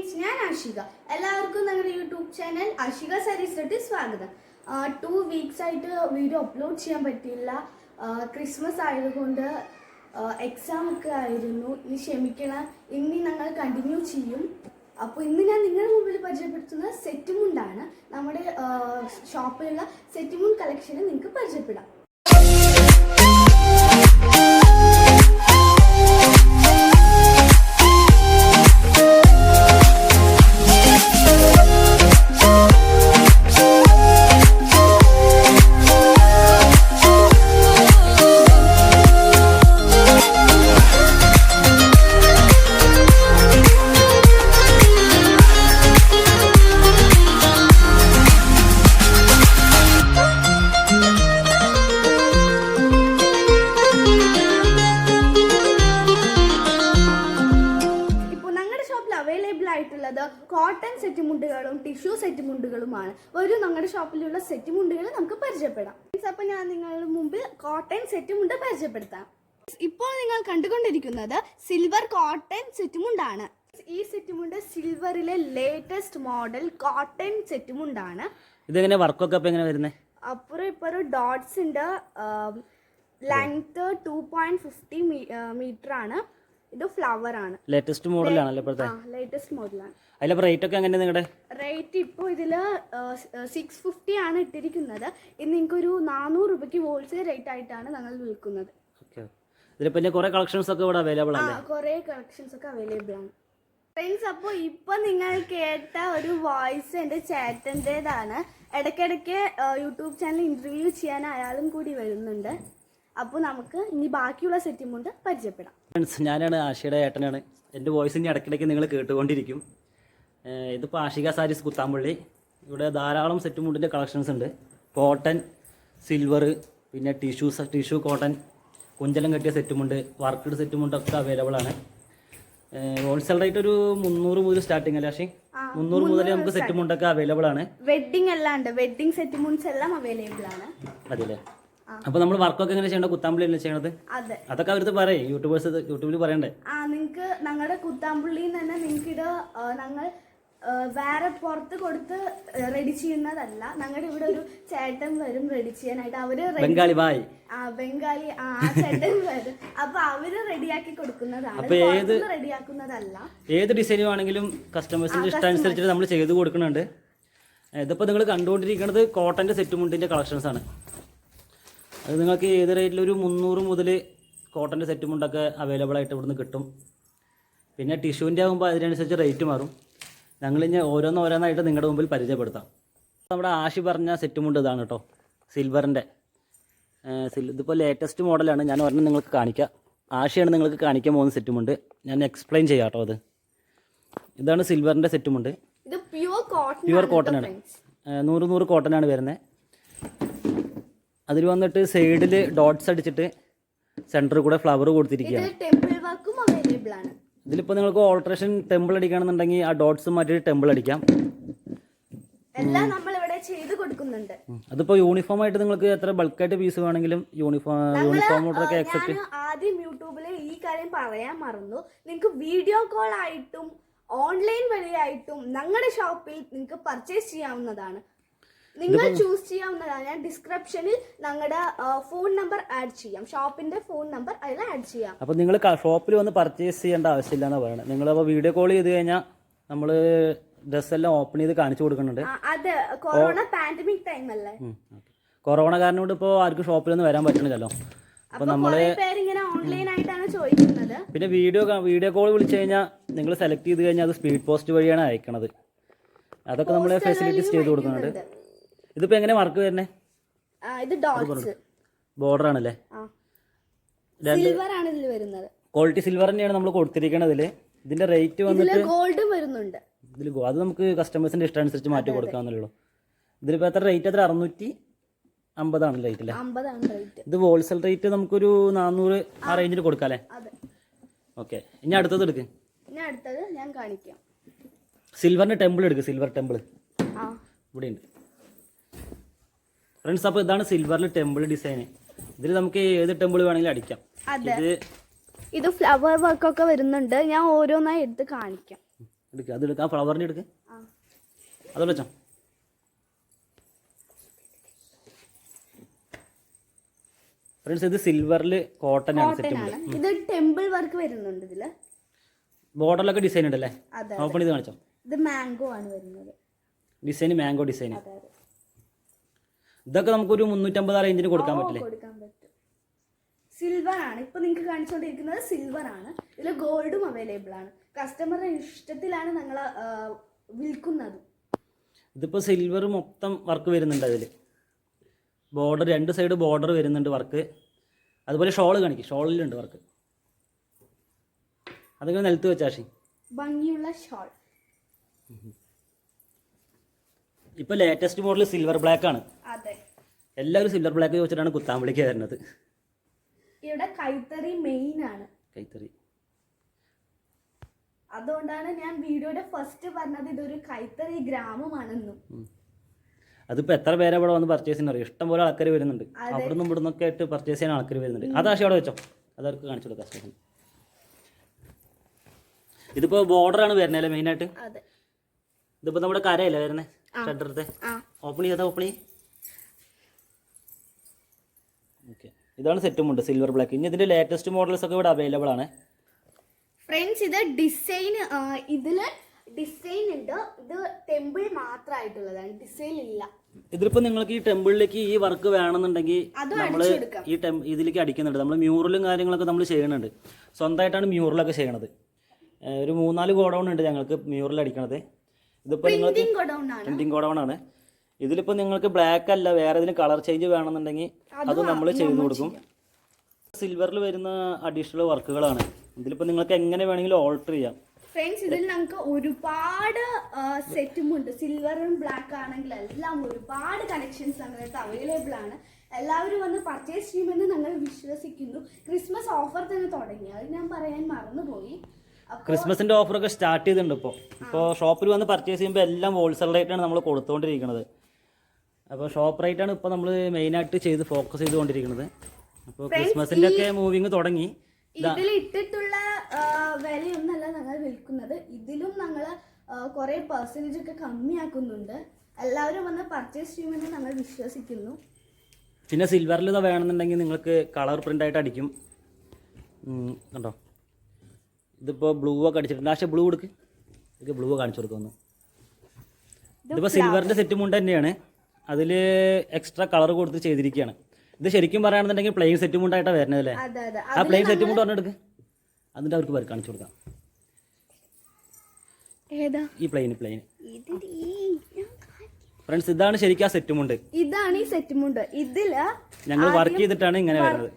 Friends, ഞാൻ ആഷിക. എല്ലാവർക്കും ഞങ്ങളുടെ യൂട്യൂബ് ചാനൽ ആഷിക സാരീസിലോട്ട് സ്വാഗതം. 2 വീക്സ് ആയിട്ട് വീഡിയോ അപ്ലോഡ് ചെയ്യാൻ പറ്റിയില്ല. ക്രിസ്മസ് ആയതുകൊണ്ട് എക്സാം ഒക്കെ ആയിരുന്നു. ഇനി ക്ഷമിക്കണം, ഇനി ഞങ്ങൾ കണ്ടിന്യൂ ചെയ്യും. അപ്പോൾ ഇന്ന് ഞാൻ നിങ്ങളുടെ മുമ്പിൽ പരിചയപ്പെടുത്തുന്ന സെറ്റ് മുണ്ടാണ്. നമ്മുടെ ഷോപ്പിലുള്ള സെറ്റ് മുണ്ട് കളക്ഷന് നിങ്ങൾക്ക് പരിചയപ്പെടാം. ആയിട്ടുള്ളത് കോട്ടൺ സെറ്റ് മുണ്ടുകളും ടിഷ്യൂ സെറ്റ് മുണ്ടുകളുമാണ്. ഒരു ഞങ്ങളുടെ ഷോപ്പിലുള്ള സെറ്റ് മുണ്ടുകൾ നമുക്ക് പരിചയപ്പെടാം. അപ്പോൾ ഞാൻ നിങ്ങളുടെ മുമ്പിൽ കോട്ടൺ സെറ്റ് മുണ്ട് പരിചയപ്പെടുത്താം. ഇപ്പോൾ നിങ്ങൾ കണ്ടുകൊണ്ടിരിക്കുന്നത് സിൽവർ കോട്ടൺ സെറ്റ് മുണ്ടാണ്. ഈ സെറ്റ് മുണ്ട് സിൽവറിലെ ലേറ്റസ്റ്റ് മോഡൽ കോട്ടൺ സെറ്റ് മുണ്ടാണ്. ഇതെങ്ങനെ വർക്കൊക്കെ എങ്ങനെ വരുന്നത്? അപ്പുറം ഇപ്പുറം ഡോട്ട്സ് ഉണ്ട്. ലെങ്ത് 2.50 മീറ്റർ ആണ്. ഇത് ഫ്ലവർ ആണ്. ലേറ്റസ്റ്റ് മോഡലാണല്ലോ ഇപ്പോഴത്തെ. ലേറ്റസ്റ്റ് മോഡലാണ്. അതിലെ റേറ്റ് ഒക്കെ എങ്ങനെയാണ് നിങ്ങളുടെ റേറ്റ്? ഇപ്പോൾ ഇതില് 650 ആണ് ഇട്ടിരിക്കുന്നത്. ഇത് നിങ്ങൾക്കൊരു 400 രൂപയ്ക്ക് ഹോൾസെയിൽ റേറ്റ് ആയിട്ടാണ് ഞങ്ങൾ വിൽക്കുന്നത്. ഇതിലിപ്പോൾ കുറേ കളക്ഷൻസ് ഒക്കെ ഇവിടെ അവൈലബിൾ ആണ്. കുറേ കളക്ഷൻസ് ഒക്കെ അവൈലബിൾ ആണ് ഫ്രണ്ട്സ്. അപ്പോൾ ഇപ്പൊ നിങ്ങൾ കേട്ട ഒരു വോയിസ് എൻ്റെ ചേട്ടൻ്റെതാണ്. ഇടയ്ക്കിടയ്ക്ക് യൂട്യൂബ് ചാനൽ ഇന്റർവ്യൂ ചെയ്യാൻ അയാളും കൂടി വരുന്നുണ്ട്. അപ്പോൾ നമുക്ക് ഇനി ബാക്കിയുള്ള സെറ്റും കൊണ്ട് പരിചയപ്പെടാം. ഫ്രണ്ട്സ്, ഞാനാണ് ആഷിയുടെ ഏട്ടനാണ്. എൻ്റെ വോയിസ് ഇനി ഇടയ്ക്കിടയ്ക്ക് നിങ്ങൾ കേട്ടുകൊണ്ടിരിക്കും. ഇതിപ്പോൾ ആഷിക സാരീസ് കുത്താമ്പള്ളി. ഇവിടെ ധാരാളം സെറ്റ് മുണ്ടിൻ്റെ കളക്ഷൻസ് ഉണ്ട്. കോട്ടൺ, സിൽവർ, പിന്നെ ടിഷ്യൂ കോട്ടൺ, കുഞ്ചലം കെട്ടിയ സെറ്റുമുണ്ട്, വർക്ക്ഡ് സെറ്റുമുണ്ടൊക്കെ അവൈലബിൾ ആണ്. ഹോൾസെയിൽ റേറ്റ് ഒരു 300 മുതൽ സ്റ്റാർട്ടിങ് അല്ലേ ആഷി? 300 മുതൽ നമുക്ക് സെറ്റ് മുണ്ടൊക്കെ അവൈലബിൾ ആണ്. വെഡിങ് എല്ലാം ഉണ്ട്. വെഡിങ് സെറ്റ് മുണ്ട്സ് എല്ലാം അവൈലബിൾ ആണ്. അതെല്ലേ? അപ്പൊ നമ്മൾ വർക്കൊക്കെ എങ്ങനെ ചെയ്യണ്ട? കുത്താമ്പള്ളി അല്ലേ ചെയ്യണത്? അതൊക്കെ അവർക്ക് പറയേ, യൂട്യൂബിൽ പറയണ്ടേ? നിങ്ങക്ക് ഞങ്ങളുടെ കുത്താമ്പള്ളിയിൽ തന്നെ നിങ്ങൾക്ക് ഇത് ഞങ്ങൾ വേറെ പുറത്ത് കൊടുത്ത് റെഡി ചെയ്യുന്നതല്ല. ഞങ്ങളുടെ ഇവിടെ ഒരു ചേട്ടൻ വരും റെഡി ചെയ്യാനായിട്ട്. അവര് ബംഗാളി ചേട്ടൻ വരും. അപ്പൊ അവര് റെഡിയാക്കി കൊടുക്കുന്നതാണ്, റെഡിയാക്കുന്നതല്ല. ഏത് ഡിസൈനും ആണെങ്കിലും കസ്റ്റമേഴ്സിന്റെ ഇഷ്ടമനുസരിച്ചിട്ട് നമ്മൾ ചെയ്ത് കൊടുക്കുന്നുണ്ട്. ഇതിപ്പോ നിങ്ങൾ കണ്ടുകൊണ്ടിരിക്കുന്നത് കോട്ടന്റെ സെറ്റ് മുണ്ടിന്റെ കളക്ഷൻസ് ആണ്. അത് നിങ്ങൾക്ക് ഏത് റേറ്റിൽ ഒരു 300 മുതൽ കോട്ടൻ്റെ സെറ്റ് മുണ്ടൊക്കെ അവൈലബിൾ ആയിട്ട് ഇവിടുന്ന് കിട്ടും. പിന്നെ ടിഷ്യൂവിൻ്റെ ആകുമ്പോൾ അതിനനുസരിച്ച് റേറ്റ് മാറും. ഞങ്ങളിനി ഓരോന്നായിട്ട് നിങ്ങളുടെ മുമ്പിൽ പരിചയപ്പെടുത്താം. നമ്മുടെ ആഷി പറഞ്ഞ സെറ്റ് മുണ്ട് ഇതാണ് കേട്ടോ, സിൽവറിൻ്റെ. ഇതിപ്പോൾ ലേറ്റസ്റ്റ് മോഡലാണ്. ഞാൻ ഒരെണ്ണം നിങ്ങൾക്ക് കാണിക്കാം. ആഷിയാണ് നിങ്ങൾക്ക് കാണിക്കാൻ പോകുന്ന സെറ്റ് മുണ്ട്. ഞാൻ എക്സ്പ്ലെയിൻ ചെയ്യാം കേട്ടോ. ഇതാണ് സിൽവറിൻ്റെ സെറ്റ് മുണ്ട്. പ്യുവർ കോട്ടൺ ആണ്. 100 കോട്ടനാണ് വരുന്നത്. അതിൽ വന്നിട്ട് സൈഡിൽ ഡോട്ട്സ് അടിച്ചിട്ട് സെൻറ്ററിൽ കൂടെ ഫ്ലവർ കൊടുത്തിരിക്കുകയാണ്. ഇതിലിപ്പോൾ നിങ്ങൾക്ക് ഓൾട്രേഷൻ ടെമ്പിൾ അടിക്കുകയാണെന്നുണ്ടെങ്കിൽ ആ ഡോട്ട്സ് മാറ്റിയിട്ട് ടെമ്പിൾ അടിക്കാം. അതിപ്പോൾ യൂണിഫോം ആയിട്ട് നിങ്ങൾക്ക് എത്ര ബൾക്കായിട്ട് പീസ് വേണമെങ്കിലും യൂണിഫോം ഓർഡറൊക്കെ അക്സെപ്റ്റ്. ആദ്യം യൂട്യൂബിൽ ഈ കാര്യം പറയാൻ മറന്നു. നിങ്ങൾക്ക് വീഡിയോ കോൾ ആയിട്ടും ഓൺലൈൻ വഴിയായിട്ടും ഞങ്ങളുടെ ഷോപ്പിൽ നിങ്ങൾക്ക് പർച്ചേസ് ചെയ്യാവുന്നതാണ്. നിങ്ങൾ ചൂസ് ചെയ്യാവുന്നതാണ്. ഞാൻ ഡിസ്ക്രിപ്ഷനിൽ ഞങ്ങളുടെ ഫോൺ നമ്പർ ആഡ് ചെയ്യാം. ഷോപ്പിന്റെ ഫോൺ നമ്പർ അതിൽ ആഡ് ചെയ്യാം. അപ്പോൾ നിങ്ങൾ ഷോപ്പിൽ വന്ന് പർച്ചേസ് ചെയ്യേണ്ട ആവശ്യമില്ല എന്നാണ് പറയുന്നത്. നിങ്ങളപ്പോൾ വീഡിയോ കോൾ ചെയ്ത് കഴിഞ്ഞാൽ നമ്മൾ ഡ്രസ് എല്ലാം ഓപ്പൺ ചെയ്ത് കാണിച്ചു കൊടുക്കുന്നുണ്ട്. അത് കൊറോണ പാൻഡമിക് ടൈം അല്ലേ? കൊറോണ കാരണം കൊണ്ട് ഇപ്പോൾ ആർക്കും ഷോപ്പിലൊന്നും വരാൻ പറ്റുന്നില്ലല്ലോ. അപ്പോൾ നമ്മള് ഓൺലൈൻ ആയിട്ടാണ് ചോദിക്കുന്നത്. പിന്നെ വീഡിയോ കോൾ വിളിച്ചു കഴിഞ്ഞാൽ നിങ്ങൾ സെലക്ട് ചെയ്ത് കഴിഞ്ഞാൽ അത് സ്പീഡ് പോസ്റ്റ് വഴിയാണ് അയക്കണത്. അതൊക്കെ നമ്മൾ ഫെസിലിറ്റീസ് ചെയ്ത് കൊടുക്കുന്നുണ്ട്. ഇതിപ്പോ എങ്ങനെ വർക്ക് വരുന്നേ? ഇത് ഡോട്ട്സ് ബോർഡർ ആണല്ലേ? സിൽവർ ആണ് ഇതിൽ വരുന്നത്. ക്വാളിറ്റി സിൽവർ തന്നെയാണ് നമ്മൾ കൊടുത്തിരിക്കുന്നത്. ഇതിന്റെ റേറ്റ് വന്നിട്ട് ഗോൾഡും വരുന്നുണ്ട്. അത് നമുക്ക് കസ്റ്റമേഴ്സിന്റെ ഇഷ്ടമനുസരിച്ച് മാറ്റി കൊടുക്കാവുന്നല്ലോ. ഇതിലിപ്പോ എത്ര റേറ്റ്? 650 ആണ് റേറ്റ് അല്ലേ? ഇത് ഹോൾസെയിൽ റേറ്റ് നമുക്കൊരു 400 ആ റേഞ്ചിൽ കൊടുക്കാം അല്ലേ? ഓക്കെ, ഇനി അടുത്തത് എടുക്ക്. ഞാൻ കാണിക്കാം. സിൽവറിന്റെ ടെമ്പിൾ എടുക്ക്. സിൽവർ ടെമ്പിൾ ഇവിടെ ഉണ്ട് ഫ്രണ്ട്സ്. അപ്പോൾ ഇതാണ് സിൽവറിൽ ടെമ്പിൾ ഡിസൈൻ. ഇതിൽ നമുക്ക് ഏത് ടെമ്പിൾ വേണമെങ്കിലും അടിക്കാം. ഇത് ഫ്ലവർ വർക്കൊക്കെ വരുന്നുണ്ട്. ഞാൻ ഓരോന്നായി എടുത്ത് കാണിക്കാം. എടുക്കുക, അത് എടുക്കുക, ആ ഫ്ലവറിൻ്റെ എടുക്കുക, ആ അതോടെ വെച്ചോ. ഫ്രണ്ട്സ് ഇത് സിൽവറിൽ കോട്ടൺ ആണ് സെറ്റ് ആണ്. ഇത് ടെമ്പിൾ വർക്ക് വരുന്നുണ്ട് ഇതില്. ബോർഡറിലൊക്കെ ഡിസൈൻ ഉണ്ടല്ലേ? അതെ. ഓപ്പൺ ചെയ്ത് കാണിച്ചോ. ഇത് മാംഗോ ആണ് വരുന്നത്. Design mango design. അതെ അതെ. ഇതൊക്കെ നമുക്കൊരു 350 റേഞ്ചിന് കൊടുക്കാൻ പറ്റില്ലേ? കൊടുക്കാൻ പറ്റും. സിൽവർ ആണ് ഇപ്പൊ നിങ്ങൾക്ക് കാണിച്ചുകൊണ്ടിരിക്കുന്നത്, സിൽവർ ആണ്. ഇതിൽ ഗോൾഡും അവൈലബിൾ ആണ്. കസ്റ്റമറുടെ ഇഷ്ടത്തിലാണ് ഞങ്ങൾ വിൽക്കുന്നത്. ഇതിപ്പോൾ സിൽവർ മൊത്തം വർക്ക് വരുന്നുണ്ട് അതിൽ. ബോർഡർ 2 സൈഡ് ബോർഡർ വരുന്നുണ്ട് വർക്ക്. അതുപോലെ ഷോള് കാണിക്കും, ഷോളിലുണ്ട് വർക്ക്. അതൊക്കെ നിലത്ത് വെച്ചാഷി ഭംഗിയുള്ള ഷോൾ. ഇപ്പോൾ ലേറ്റസ്റ്റ് മോഡൽ സിൽവർ ബ്ലാക്ക് ആണ്. അതെ, എല്ലാവരും സിൽവർ ബ്ലാക്ക് ചോദിച്ചിട്ടാണ് കുത്താമ്പളിക്ക് വരുന്നത്. ഇവിടെ കൈത്തറി മെയിൻ ആണ്. കൈത്തറി. അതുകൊണ്ടാണ് ഞാൻ വീഡിയോയുടെ ഫസ്റ്റ് പറഞ്ഞത് ഇതൊരു കൈത്തറി ഗ്രാമമാണെന്നും. അതിപ്പോൾ എത്ര പേരെ ഇവിടെ വന്ന് പർച്ചേസ് ചെയ്യാൻ അറിയാം. ഇഷ്ടംപോലെ ആൾക്കാർ വരുന്നുണ്ട്. അവിടെ നിന്നും ഇവിടെ നിന്നൊക്കെ ആയിട്ട് പർച്ചേസ് ചെയ്യാൻ ആൾക്കാർ വരുന്നുണ്ട്. അതാശി അവിടെ വെച്ചോ, അതവർക്ക് കാണിച്ചു കൊടുക്കാം കസ്റ്റമറിന്. ഇതിപ്പോൾ ബോർഡറാണ് വരുന്നല്ലേ മെയിനായിട്ട്. അതെ. ഇതിപ്പോൾ നമ്മുടെ കരയല്ലേ വരുന്നത് ഷട്ടറത്തെ. ഓപ്പൺ ചെയ്താൽ ഓപ്പൺ ചെയ്യും. ഓക്കെ, ഇതാണ് സെറ്റുമുണ്ട് സിൽവർ ബ്ലാക്ക്. ഇനി ഇതിൻ്റെ ലേറ്റസ്റ്റ് മോഡൽസ് ഒക്കെ ഇവിടെ അവൈലബിൾ ആണ്. ഫ്രണ്ട്സ് ഇത് ഡിസൈൻ, ഇതില് ഡിസൈൻ ഉണ്ട്. ഇത് ടെമ്പിൾ മാത്രമായിട്ടുള്ളതാണ്, ഡിസൈൻ ഇല്ല. ഇതിലിപ്പോൾ നിങ്ങൾക്ക് ഈ ടെമ്പിളിലേക്ക് ഈ വർക്ക് വേണമെന്നുണ്ടെങ്കിൽ നമ്മൾ ഈ ഇതിലേക്ക് അടിക്കുന്നുണ്ട്. നമ്മൾ മ്യൂറലും കാര്യങ്ങളൊക്കെ നമ്മൾ ചെയ്യുന്നുണ്ട്. സ്വന്തമായിട്ടാണ് മ്യൂറലൊക്കെ ചെയ്യണത്. ഒരു 3-4 ഗോഡൗൺ ഉണ്ട് ഞങ്ങൾക്ക് മ്യൂറൽ അടിക്കണത്. ഇതിപ്പോൾ നിങ്ങൾക്ക് പ്രിന്റിംഗ് ഗോഡൗൺ ആണ്. ഇതിലിപ്പോൾ നിങ്ങൾക്ക് ബ്ലാക്ക് അല്ല വേറെ ഏതെങ്കിലും കളർ ചേഞ്ച് വേണമെന്നുണ്ടെങ്കിൽ അത് നമ്മൾ ചെയ്തു കൊടുക്കും. സിൽവറിൽ വരുന്ന അഡീഷണൽ വർക്കുകളാണ്. ഇതിലിപ്പോൾ നിങ്ങൾക്ക് എങ്ങനെ വേണമെങ്കിലും ഓൾട്ടർ ചെയ്യാം. ഫ്രണ്ട്സ് ഇതിൽ നമുക്ക് ഒരുപാട് സെറ്റുമുണ്ട്. സിൽവറും ബ്ലാക്ക് ആണെങ്കിൽ എല്ലാം ഒരുപാട് കളക്ഷൻസ് അങ്ങനത്തെ അവൈലബിൾ ആണ്. എല്ലാവരും വന്ന് പർച്ചേസ് ചെയ്യുമെന്ന് ഞങ്ങൾ വിശ്വസിക്കുന്നു. ക്രിസ്മസ് ഓഫർ തന്നെ തുടങ്ങി, അത് ഞാൻ പറയാൻ മറന്നുപോയി. ക്രിസ്മസിൻ്റെ ഓഫറൊക്കെ സ്റ്റാർട്ട് ചെയ്തിട്ടുണ്ട്. ഇപ്പോൾ ഷോപ്പിൽ വന്ന് പർച്ചേസ് ചെയ്യുമ്പോൾ എല്ലാം ഹോൾസെയിൽ റേറ്റാണ് നമ്മൾ കൊടുത്തുകൊണ്ടിരിക്കുന്നത്. അപ്പോൾ ഷോപ്പ് റേറ്റാണ് ഇപ്പോൾ നമ്മൾ മെയിനായിട്ട് ചെയ്ത് ഫോക്കസ് ചെയ്തുകൊണ്ടിരിക്കുന്നത്. അപ്പോൾ ക്രിസ്മസിൻ്റെ ഒക്കെ മൂവിങ് തുടങ്ങി. ഇതിൽ ഇട്ടിട്ടുള്ള വിലയൊന്നല്ല ഞങ്ങൾ വിൽക്കുന്നത്. ഇതിലും ഞങ്ങൾ കുറെ പെർസെൻറ്റേജ് ഒക്കെ കമ്മിയാക്കുന്നുണ്ട്. എല്ലാവരും വന്ന് പർച്ചേസ് ചെയ്യുമെന്ന് ഞങ്ങൾ വിശ്വസിക്കുന്നു. പിന്നെ സിൽവറിൽ ഇത് വേണമെന്നുണ്ടെങ്കിൽ നിങ്ങൾക്ക് കളർ പ്രിൻ്റ് ആയിട്ട് അടിക്കും. കണ്ടോ, ഇതിപ്പോൾ ബ്ലൂ ഒക്കെ അടിച്ചിട്ടുണ്ട്. പക്ഷേ ബ്ലൂ കൊടുക്ക്, ഇതൊക്കെ ബ്ലൂ കാണിച്ചു കൊടുക്കുന്നു. ഇതിപ്പോൾ സിൽവറിൻ്റെ സെറ്റുമുണ്ട് തന്നെയാണ്. അതിൽ എക്സ്ട്രാ കളർ കൊടുത്ത് ചെയ്തിരിക്കുകയാണ്. ഇത് ശരിക്കും പറയുകയാണെന്നുണ്ടെങ്കിൽ പ്ലെയിൻ സെറ്റുമുണ്ടായിട്ടാണ് വരുന്നത് അല്ലേ? ആ പ്ലെയിൻ സെറ്റുമുണ്ട് പറഞ്ഞെടുക്ക്, അതിൻ്റെ അവർക്ക് പേര് കാണിച്ചു കൊടുക്കാം. ഈ പ്ലെയിൻ ഫ്രണ്ട്സ്, ഇതാണ് ശരിക്കും ആ സെറ്റുമുണ്ട്. ഇതാണ് ഈ സെറ്റുമുണ്ട്. ഇതില് ഞങ്ങൾ വർക്ക് ചെയ്തിട്ടാണ് ഇങ്ങനെ വരുന്നത്.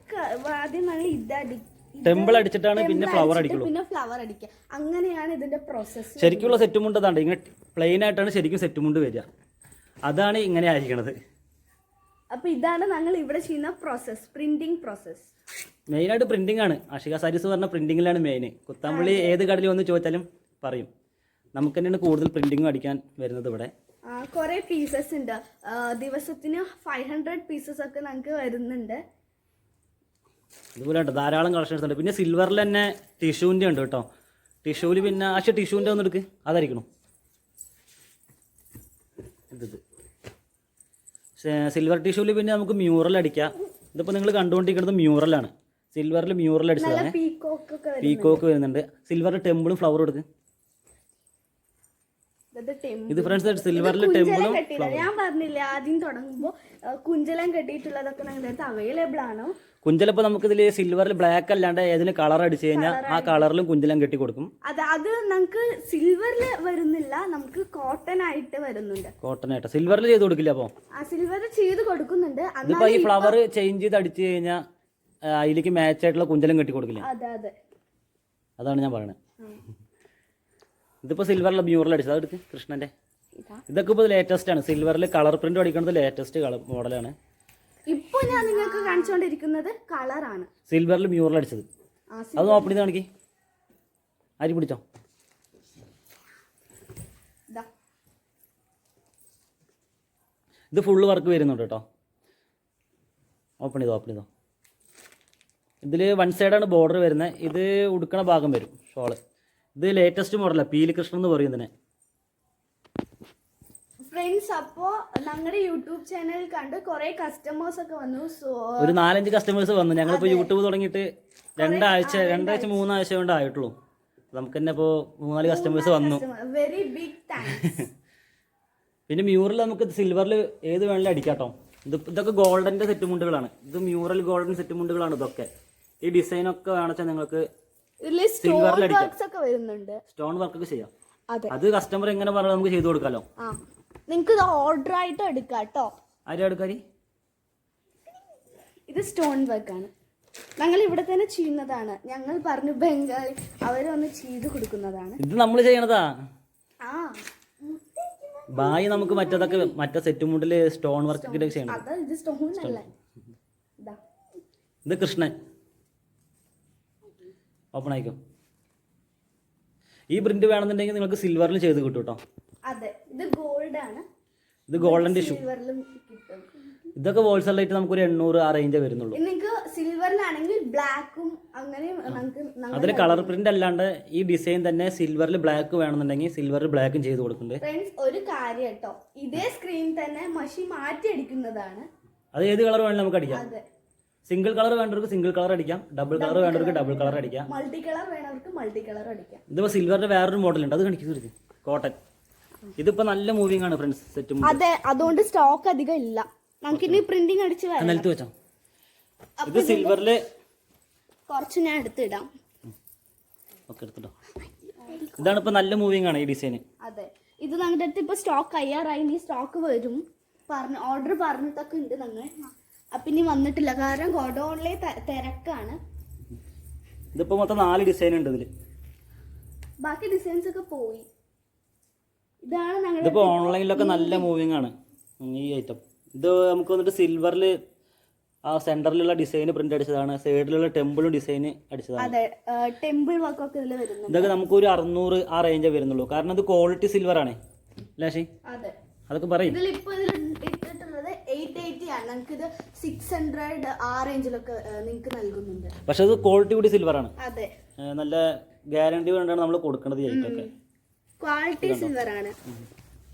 ടെമ്പിൾ അടിച്ചിട്ടാണ് പിന്നെ ഫ്ലവർ അടിക്കുള്ളൂ. പിന്നെ ഫ്ലവർ അടിക്കുക, അങ്ങനെയാണ് ഇതിന്റെ പ്രോസസ്സ്. ശരിക്കുള്ള സെറ്റുമുണ്ട് അതാണ്. ഇങ്ങനെ പ്ലെയിൻ ആയിട്ടാണ് ശരിക്കും സെറ്റുമുണ്ട് വരിക. അതാണ് ഇങ്ങനെ ആയിരിക്കണത്. അപ്പൊ ഇതാണ് ഞങ്ങൾ ഇവിടെ ചെയ്യുന്ന പ്രോസസ്, പ്രിന്റിംഗ് പ്രോസസ്. മെയിനായിട്ട് പ്രിന്റിംഗ് ആണ്. ആഷിക സാരീസ് പറഞ്ഞ പ്രിന്റിങ്ങിലാണ് മെയിൻ. കുത്താമ്പള്ളി ഏത് കടയിൽ വന്ന് ചോദിച്ചാലും പറയും. നമുക്ക് തന്നെയാണ് കൂടുതൽ പ്രിന്റിങ്ങും അടിക്കാൻ വരുന്നത് ഇവിടെ. കുറെ പീസസ് ഉണ്ട്. ദിവസത്തിന് 500 പീസസ് ഒക്കെ നമുക്ക് വരുന്നുണ്ട്. അതുപോലെ ഉണ്ട്, ധാരാളം കളക്ഷൻസ് ഉണ്ട്. പിന്നെ സിൽവറിൽ തന്നെ ടിഷ്യൂവിൻ്റെ ഉണ്ട് കേട്ടോ. ടിഷ്യൂവിൽ പിന്നെ ടിഷ്യൂവിൻ്റെ ഒന്ന് എടുക്ക്, അതായിരിക്കണം ഇത്. സിൽവർ ടിഷ്യൂവിൽ പിന്നെ നമുക്ക് മ്യൂറൽ അടിക്കാം. ഇതിപ്പോൾ നിങ്ങൾ കണ്ടുകൊണ്ടിരിക്കുന്നത് മ്യൂറലാണ്. സിൽവറിൽ മ്യൂറൽ അടിച്ചതാണ്. പീക്കോക്ക് വരുന്നുണ്ട്. സിൽവറിൽ ടെമ്പിളും ഫ്ലവറും എടുക്ക്. ഇത് ഫ്രണ്ട്സ് സിൽവറിൽ ടെമ്പിളും ഞാൻ പറഞ്ഞില്ലേ ആദ്യം തുടങ്ങുമ്പോൾ കുഞ്ചലം കെട്ടിയിട്ടുള്ളതൊക്കെ ഞങ്ങളുടെ അവൈലബിൾ ആണ്. കുഞ്ചലപ്പോൾ നമുക്കിതിൽ സിൽവറിൽ ബ്ലാക്ക് അല്ലാണ്ട് ഏതിന് കളർ അടിച്ചു കഴിഞ്ഞാൽ ആ കളറിലും കുഞ്ചലം കെട്ടി കൊടുക്കും. അത് നമുക്ക് സിൽവറിൽ വരുന്നില്ല, നമുക്ക് കോട്ടൺ ആയിട്ട് വരുന്നുണ്ട്. കോട്ടൺ ആയിട്ട് സിൽവറിൽ ചെയ്ത് കൊടുക്കില്ല. അപ്പോൾ സിൽവർ ചെയ്ത് കൊടുക്കുന്നുണ്ട്. ഇതിപ്പോ ഈ ഫ്ലവർ ചേഞ്ച് ചെയ്ത് അടിച്ചു കഴിഞ്ഞാൽ അതിലേക്ക് മാച്ച് ആയിട്ടുള്ള കുഞ്ചലം കെട്ടി കൊടുക്കില്ല. അതാണ് ഞാൻ പറയുന്നത്. ഇതിപ്പോൾ സിൽവറിൽ മ്യൂറൽ അടിച്ചത്, അതെടുത്ത് കൃഷ്ണന്റെ. ഇതൊക്കെ ഇപ്പോൾ ലേറ്റസ്റ്റ് ആണ്. സിൽവറിൽ കളർ പ്രിന്റ് അടിക്കുന്നത് ലേറ്റസ്റ്റ് മോഡലാണ്. ഇപ്പൊ ഞാൻ നിങ്ങൾക്ക് കാണിച്ചുകൊണ്ടിരിക്കുന്നത് കളറാണ്. സിൽവറിൽ മ്യൂറൽ അടിച്ചത്. അത് ഓപ്പൺ ചെയ്ത് കാണിക്കേ. അരി പിടിച്ചോ. ഇത് ഫുള്ള് വർക്ക് വരുന്നുണ്ട് കേട്ടോ. ഓപ്പൺ ചെയ്തോ. ഇതിൽ 1 സൈഡാണ് ബോർഡർ വരുന്നത്. ഇത് ഉടുക്കണ ഭാഗം വരും ഷോള്. ഇത് ലേറ്റസ്റ്റ് മോഡലാണ്, പീലി കൃഷ്ണൻ എന്ന് പറയും ഇതിനെ. ഫ്രണ്ട്സ്, അപ്പോ ഞങ്ങളുടെ യൂട്യൂബ് ചാനൽ കണ്ട് കുറെ കസ്റ്റമേഴ്സ് ഒക്കെ വന്നു. ഒരു 4-5 കസ്റ്റമേഴ്സ് വന്നു. ഞങ്ങളിപ്പോൾ യൂട്യൂബ് തുടങ്ങിയിട്ട് 2 ആഴ്ച 3 ആഴ്ച കൊണ്ട് ആയിട്ടുള്ളൂ. നമുക്ക് തന്നെ ഇപ്പോൾ 3-4 കസ്റ്റമേഴ്സ് വന്നു. Very big thanks. പിന്നെ മ്യൂറൽ നമുക്ക് സിൽവറിൽ ഏത് വേണമെങ്കിലും അടിക്കാം കേട്ടോ. ഇതൊക്കെ ഗോൾഡൻ്റെ സെറ്റ് മുണ്ടുകളാണ്. ഇത് മ്യൂറൽ ഗോൾഡൻ സെറ്റ് മുണ്ടുകളാണ് ഇതൊക്കെ. ഈ ഡിസൈനൊക്കെ വേണമെച്ചാൽ നിങ്ങൾക്ക് സിൽവറിൽ അടിക്കാം. സ്റ്റോൺ വർക്ക് ഒക്കെ ചെയ്യാം. അത് കസ്റ്റമർ എങ്ങനെ പറഞ്ഞാൽ നമുക്ക് ചെയ്ത് കൊടുക്കാമല്ലോ. നിങ്ങൾക്ക് ഇത് ഓർഡർ ആയിട്ട് എടുക്കാം കേട്ടോ. ആരും എടുക്കാരി? ഇത് സ്റ്റോൺ വർക്കാണ്. ഞങ്ങൾ ഇവിടെ തന്നെ ചെയ്യുന്നതാണ്. ഞങ്ങൾ പറഞ്ഞു ബംഗാളി അവരൊന്ന് ചെയ്ത് കൊടുക്കുന്നതാണ്. ഇത് നമ്മൾ ചെയ്യണതാ. ആ ബായി നമുക്ക് മറ്റേ സെറ്റ് മുണ്ടിൽ സ്റ്റോൺ വർക്ക് ചെയ്യണം. ഇത് സ്റ്റോൺ അല്ല. ഇത് കൃഷ്ണൻ ഓപ്പൺ ആയിക്കോ. ഈ പ്രിന്റ് വേണമെന്നുണ്ടെങ്കിൽ നിങ്ങൾക്ക് സിൽവറിൽ ചെയ്ത് കിട്ടും കേട്ടോ. അതെ, ഇത് ഗോൾഡ് ആണ്. ഇത് ഗോൾഡൻ ടിഷ്യൂ. സിൽവറിലും കിട്ടും. ഇതൊക്കെ ഹോൾസെയിൽ ആയിട്ട് നമുക്ക് ഒരു 800 ആ റേഞ്ചേ വരുന്നുള്ളൂ. നിങ്ങൾക്ക് സിൽവറിലാണെങ്കിൽ ബ്ലാക്കും അങ്ങനെ അതിൽ കളർ പ്രിന്റ് അല്ലാണ്ട് ഈ ഡിസൈൻ തന്നെ സിൽവറിൽ ബ്ലാക്ക് വേണമെന്നുണ്ടെങ്കിൽ സിൽവറിൽ ബ്ലാക്കും ചെയ്ത് കൊടുക്കുന്നുണ്ട്. ഫ്രണ്ട്സ്, ഒരു കാര്യം കേട്ടോ, ഇതേ സ്ക്രീൻ തന്നെ മഷി മാറ്റി അടിക്കുന്നതാണ്. അത് ഏത് കളർ വേണമെങ്കിലും നമുക്ക് അടിക്കാം. സിംഗിൾ കളർ വേണ്ടവർക്ക് സിംഗിൾ കളർ അടിക്കാം, ഡബിൾ കളർ വേണ്ടവർക്ക് ഡബിൾ കളർ അടിക്കാം, മൾട്ടി കളർ വേണ്ടവർക്ക് മൾട്ടി കളർ അടിക്കാം. ഇതിപ്പോ സിൽവറിന്റെ വേറൊരു മോഡൽ ഉണ്ട്, അത് കാണിക്കുന്നത് കോട്ടൺ. ഇതിപ്പോ നല്ല മൂവിങ് ആണ് ഫ്രണ്ട്സ് സെറ്റ്. അതെ, അതുകൊണ്ട് സ്റ്റോക്ക് അധികം ഇല്ല. നമുക്ക് ഇനി പ്രിന്റിംഗ് അടിച്ച് നിലത്ത് വെച്ചോ. ഇത് സിൽവറില് കുറച്ച് ഞാൻ എടുത്തിടാം. ഓക്കെ, എടുത്തിട്ടോ. ഇതാണ് ഇപ്പൊ നല്ല മൂവിങ് ആണ് ഈ ഡിസൈൻ. അതെ, ഇത് ഞങ്ങളുടെ അടുത്ത് ഇപ്പൊ സ്റ്റോക്ക് അയ്യാറായി. ഇനി സ്റ്റോക്ക് വരും. ഓർഡർ പറഞ്ഞിട്ടൊക്കെ ഉണ്ട് ഞങ്ങൾ. അപ്പൊ ഇനി വന്നിട്ടില്ല, കാരണം ഗോഡൌണിലെ തിരക്കാണ്. ഇതിപ്പോ മൊത്തം 4 ഡിസൈൻ ഉണ്ട് ഇതില്. ബാക്കി ഡിസൈൻസ് ഒക്കെ പോയി. ഇതാണ് ഞങ്ങളുടെ ഇതിപ്പോ ഓൺലൈനിലൊക്കെ നല്ല മൂവിങ് ആണ് ഈ ഐറ്റം. ഇത് നമുക്ക് വന്നിട്ട് സിൽവറിൽ ആ സെന്ററിലുള്ള ഡിസൈൻ പ്രിന്റ് അടിച്ചതാണ്, സൈഡിലുള്ള ടെമ്പിളും ഡിസൈൻ അടിച്ചതാണ്. അതെ, ടെമ്പിൾ വർക്ക് ഒക്കെ ഇതിൽ വരുന്നുണ്ട്. ഇതൊക്കെ നമുക്ക് ഒരു 600 ആ റേഞ്ചേ വരുന്നുള്ളൂ, കാരണം ഇത് ക്വാളിറ്റി സിൽവർ ആണ്. ലാഷി അതൊക്കെ പറയും. ഇതിലിപ്പോ ഇട്ടിട്ടുള്ളത് 880 ആണ്. നിങ്ങൾക്ക് ഇത് 600 ആ റേഞ്ചിലൊക്കെ നിങ്ങൾക്ക് നൽകുന്നുണ്ട്. പക്ഷെ അത് ക്വാളിറ്റി കൂടി സിൽവർ ആണ്. അതെ, നല്ല ഗ്യാരണ്ടി കൊണ്ടാണ് നമ്മൾ കൊടുക്കുന്നത്. ഈ ഐറ്റമൊക്കെ ക്വാളിറ്റി സിൽവർ ആണ്.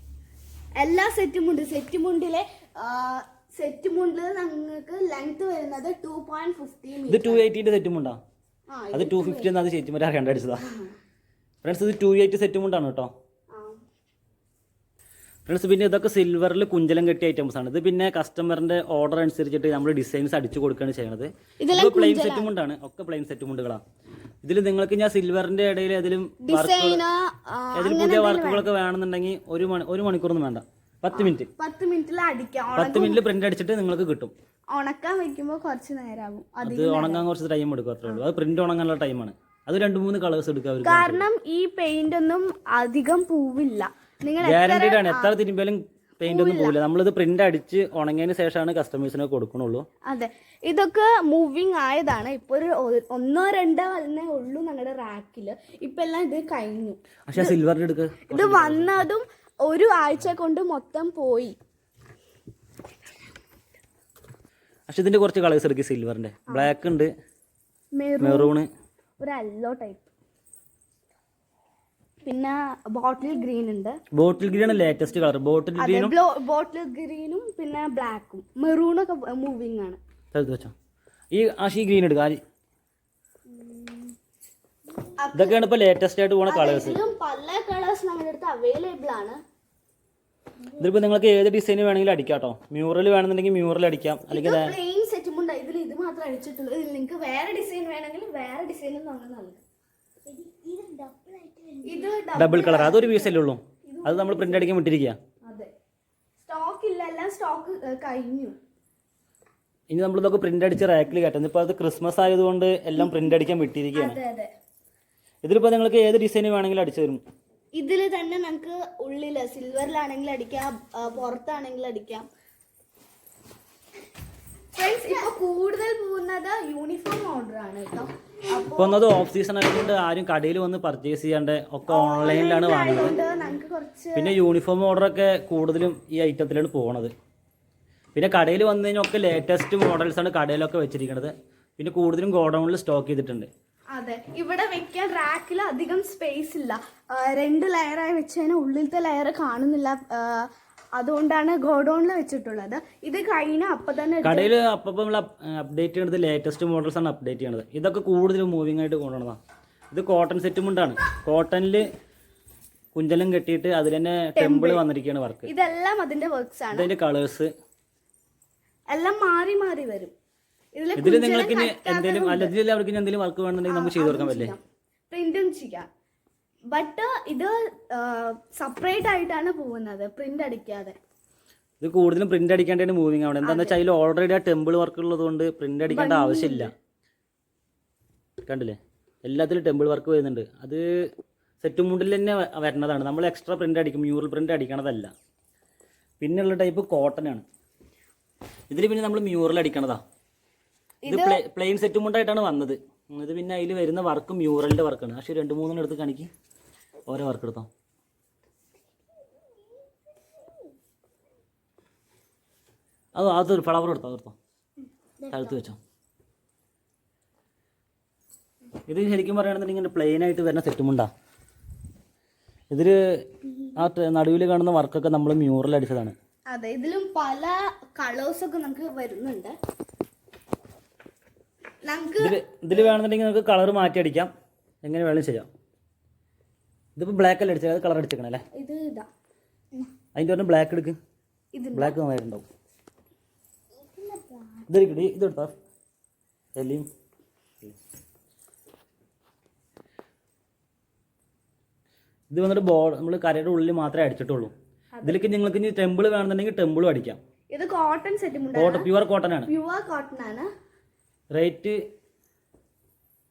എല്ലാ സെറ്റ് മുണ്ടിലെ സെറ്റ് മുണ്ടിൽ നിങ്ങൾക്ക് ലെങ്ത് വരുന്നത് 2.50 ഇത് 280 സെറ്റ് മുണ്ടാ. അത് 250 എന്നാണ് ചേച്ചിമാരെ അറിയാണ്ട് അടിച്ചതാ ഫ്രണ്ട്സ്. ഇത് 280 സെറ്റ് മുണ്ടാണ് കേട്ടോ ഫ്രണ്ട്സ്. പിന്നെ ഇതൊക്കെ സിൽവറിൽ കുഞ്ചലം കെട്ടിയ ഐറ്റംസ് ആണ്. ഇത് പിന്നെ കസ്റ്റമറിന്റെ ഓർഡർ അനുസരിച്ചിട്ട് നമ്മൾ ഡിസൈൻസ് അടിച്ചു കൊടുക്കുകയാണ് ചെയ്യുന്നത്. ഇത് പ്ലെയിൻ സെറ്റ് മുണ്ടാണ്, ഒക്കെ പ്ലെയിൻ സെറ്റ് മുണ്ടുകളാണ്. ഇതിൽ നിങ്ങൾക്ക് ഞാൻ സിൽവറിന്റെ ഇടയിൽ ഏതെങ്കിലും പുതിയ വർക്കുകളൊക്കെ വേണമെന്നുണ്ടെങ്കിൽ ഒരു മണിക്കൂറൊന്നും വേണ്ട, 10 മിനിറ്റ് 10 മിനിറ്റിൽ പ്രിന്റ് അടിച്ചിട്ട് നിങ്ങൾക്ക് കിട്ടും. ഉണക്കാൻ വെക്കുമ്പോൾ കുറച്ച് നേരമാകും. അത് ഉണങ്ങാൻ കുറച്ച് ടൈം എടുക്കും, അത്രേ ഉള്ളൂ. അത് പ്രിന്റ് ഉണങ്ങാനുള്ള ടൈമാണ്. അത് 2-3 കളേഴ്സ് എടുക്കാം. കാരണം ഈ പെയിന്റ് ഒന്നും അധികം പൂവില്ല. ഗ്യാരണ്ടീഡ് ആണ്. എത്ര തിരുമ്പിയാലും പെയിന്റ് ഒന്നും പോവില്ല. നമ്മളിത് പ്രിന്റ് അടിച്ച് ഉണങ്ങിയതിന് ശേഷമാണ് കസ്റ്റമേഴ്സിനെ കൊടുക്കണുള്ളൂ. അതെ, ഇതൊക്കെ മൂവിങ് ആയതാണ്. ഇപ്പൊ ഒരു 1-2 വന്നേ ഉള്ളൂ ഞങ്ങളുടെ റാക്കില്. ഇപ്പൊ എല്ലാം ഇത് കഴിഞ്ഞു. പക്ഷെ സിൽവറിന്റെ എടുക്ക ഇത് വന്നതും ഒരു ആഴ്ച കൊണ്ട് മൊത്തം പോയി. പക്ഷെ ഇതിന്റെ കുറച്ച് കളേഴ്സ് എടുക്കും. സിൽവറിന്റെ ബ്ലാക്ക് ഉണ്ട്, മെറൂണ്, ഒരു യെല്ലോ ടൈപ്പ്, പിന്നെ ബോട്ടിൽ ഗ്രീൻ ഉണ്ട്. ബോട്ടിൽ ഗ്രീൻ ആണ് ലേറ്റസ്റ്റ് കളർ. ബോട്ടിൽ ഗ്രീനും പിന്നെ ബ്ലാക്കും മെറൂണൊക്കെ മൂവിങ് ആണ്. വെച്ചോ. ഈ ആഷി ഗ്രീൻ എടുക്കുക. ഇതൊക്കെയാണ് ഇപ്പൊ ലേറ്റസ്റ്റ് ആയിട്ട് പോണ കളേഴ്സ്. പല കളേഴ്സ് നമ്മുടെ അടുത്ത് അവൈലബിൾ ആണ്. ഇതിപ്പോ നിങ്ങൾക്ക് ഏത് ഡിസൈൻ വേണമെങ്കിലും അടിക്കാം കേട്ടോ. മ്യൂറൽ വേണമെന്നുണ്ടെങ്കിൽ മ്യൂറൽ അടിക്കാം, അല്ലെങ്കിൽ പ്ലെയിൻ സെറ്റും ഉണ്ട്. ഇതിൽ ഇത് മാത്രം അടിച്ചിട്ടുള്ളൂ. ഇതിൽ നിങ്ങൾക്ക് വേറെ ഡിസൈൻ വേണമെങ്കിൽ വേറെ ഡിസൈനും നൽകും. ഡബിൾ കളർ അതൊരു പീസല്ലേ ഉള്ളൂ. അത് നമ്മൾ പ്രിന്റ് അടിക്കാൻ വിട്ടിരിക്കുക. അതെ, സ്റ്റോക്ക് ഇല്ല, എല്ലാം സ്റ്റോക്ക് കഴിഞ്ഞു. ഇനി നമ്മളിതൊക്കെ പ്രിന്റ് അടിച്ച് റാക്കിൽ കയറ്റും. ഇപ്പോൾ അത് ക്രിസ്മസ് ആയതുകൊണ്ട് എല്ലാം പ്രിന്റ് അടിക്കാൻ വിട്ടിരിക്കുകയാണ്. ഇതിലിപ്പോൾ നിങ്ങൾക്ക് ഏത് ഡിസൈൻ വേണമെങ്കിലും അടിച്ചു തരും. ഇതിൽ തന്നെ നമുക്ക് ഉള്ളില് സിൽവറിലാണെങ്കിൽ അടിക്കാം, പുറത്താണെങ്കിൽ അടിക്കാം. ഇപ്പൊ കൂടുതൽ പോകുന്നത് യൂണിഫോം ഓർഡർ ആണ് കേട്ടോ. ഇപ്പൊ ഒന്നത് ഓഫ് സീസൺ ആയതുകൊണ്ട് ആരും കടയിൽ വന്ന് പർച്ചേസ് ചെയ്യാണ്ട് ഒക്കെ ഓൺലൈനിലാണ് വാങ്ങുന്നത്. പിന്നെ യൂണിഫോം ഓർഡറൊക്കെ കൂടുതലും ഈ ഐറ്റത്തിലാണ് പോകുന്നത്. പിന്നെ കടയിൽ വന്നു കഴിഞ്ഞാൽ ഒക്കെ ലേറ്റസ്റ്റ് മോഡൽസ് ആണ് കടയിലൊക്കെ വെച്ചിരിക്കുന്നത്. പിന്നെ കൂടുതലും ഗോഡൗണിൽ സ്റ്റോക്ക് ചെയ്തിട്ടുണ്ട്. അതെ, ഇവിടെ വെക്കാൻ റാക്കിൽ അധികം സ്പേസ് ഇല്ല. 2 ലെയറായി വെച്ചതിന് ഉള്ളിലത്തെ ലെയർ കാണുന്നില്ല. അതുകൊണ്ടാണ് ഗോഡൗണിൽ വെച്ചിട്ടുള്ളത്. ഇത് കഴിഞ്ഞ അപ്പം തന്നെ കടയിൽ അപ്പം നമ്മൾ അപ്ഡേറ്റ് ചെയ്യണത് ലേറ്റസ്റ്റ് മോഡൽസ് ആണ് അപ്ഡേറ്റ് ചെയ്യണത്. ഇതൊക്കെ കൂടുതൽ മൂവിങ് ആയിട്ട് കൊണ്ടുവന്നതാണ്. ഇത് കോട്ടൺ സെറ്റ് മുണ്ടാണ്. കോട്ടണിൽ കുഞ്ചലം കെട്ടിയിട്ട് അതിൽ തന്നെ ടെമ്പിൾ വന്നിരിക്കുകയാണ് വർക്ക്. ഇതെല്ലാം അതിന്റെ വർക്ക്സ് ആണ്. ഇതിന്റെ കളേഴ്സ് എല്ലാം മാറി മാറി വരും. ഇതിൽ നിങ്ങൾക്ക് എന്തെങ്കിലും അല്ലെങ്കിൽ അവർക്ക് എന്തെങ്കിലും വർക്ക് വേണമെന്നുണ്ടെങ്കിൽ നമുക്ക് ചെയ്ത് കൊടുക്കാൻ പറ്റില്ലേ? പ്രിന്റും ചെയ്യാം. ബട്ട് ഇത് സെപ്പറേറ്റ് ആയിട്ടാണ് പോകുന്നത്, പ്രിന്റ് അടിക്കാതെ. ഇത് കൂടുതലും പ്രിന്റ് അടിക്കാണ്ടാണ് മൂവിങ് ആണ്. എന്താണെന്ന് വെച്ചാൽ അതിൽ ഓൾറെഡി ആ ടെമ്പിൾ വർക്ക് ഉള്ളത് കൊണ്ട് പ്രിന്റ് അടിക്കേണ്ട ആവശ്യമില്ല. കണ്ടില്ലേ, എല്ലാത്തിലും ടെമ്പിൾ വർക്ക് വരുന്നുണ്ട്. അത് സെറ്റ് മുണ്ടിൽ തന്നെ വരുന്നതാണ്. നമ്മൾ എക്സ്ട്രാ പ്രിന്റ് അടിക്കും, മ്യൂറൽ പ്രിന്റ് അടിക്കണതല്ല. പിന്നെയുള്ള ടൈപ്പ് കോട്ടൺ ആണ്. ഇതിൽ പിന്നെ നമ്മൾ മ്യൂറൽ അടിക്കണതാ. ഇത് പ്ലെയിൻ സെറ്റ് മുണ്ടായിട്ടാണ് വന്നത്. ഇത് പിന്നെ അതിൽ വരുന്ന വർക്ക് മ്യൂറലിന്റെ വർക്കാണ്. പക്ഷേ 2-3 എടുത്ത് കാണിക്ക്, ഓരോ വർക്ക് എടുത്തോ. അതൊരു ഫ്ലവർ എടുത്തോ, എടുത്തോ, തഴുത്ത് വെച്ചോ. ഇത് ശരിക്കും പറയുകയാണെന്നുണ്ടെങ്കിൽ ഇങ്ങനെ പ്ലെയിൻ ആയിട്ട് വരുന്ന സെറ്റ് മുണ്ടാ. ഇതിൽ ആ നടുവിൽ കാണുന്ന വർക്കൊക്കെ നമ്മൾ മ്യൂറൽ അടിച്ചതാണ്. അതെ, ഇതിലും പല കളേഴ്സ് ഒക്കെ നമുക്ക് വരുന്നുണ്ട്. ഇതിൽ വേണമെന്നുണ്ടെങ്കിൽ നമുക്ക് കളർ മാറ്റി അടിക്കാം, എങ്ങനെ വേണമെങ്കിലും ചെയ്യാം. ഇതിപ്പോൾ ബ്ലാക്ക് അല്ല അടിച്ചത്, അത് കളർ അടിച്ചേക്കണം അല്ലേ? അതിൻ്റെ പറഞ്ഞാൽ ബ്ലാക്ക് എടുക്ക്, ബ്ലാക്ക് നന്നായിട്ടുണ്ടാവും. ഇതെടുത്താ എല്ലാം. ഇത് വന്നിട്ട് നമ്മൾ കരയുടെ ഉള്ളിൽ മാത്രമേ അടിച്ചിട്ടുള്ളൂ. ഇതിലേക്ക് നിങ്ങൾക്ക് ഇനി ടെമ്പിൾ വേണമെന്നുണ്ടെങ്കിൽ ടെമ്പിളും അടിക്കാം. ഇത് കോട്ടൺ സെറ്റ്, പ്യുവർ കോട്ടൺ ആണ്. പ്യുവർ കോട്ടൺ ആണ്. റേറ്റ്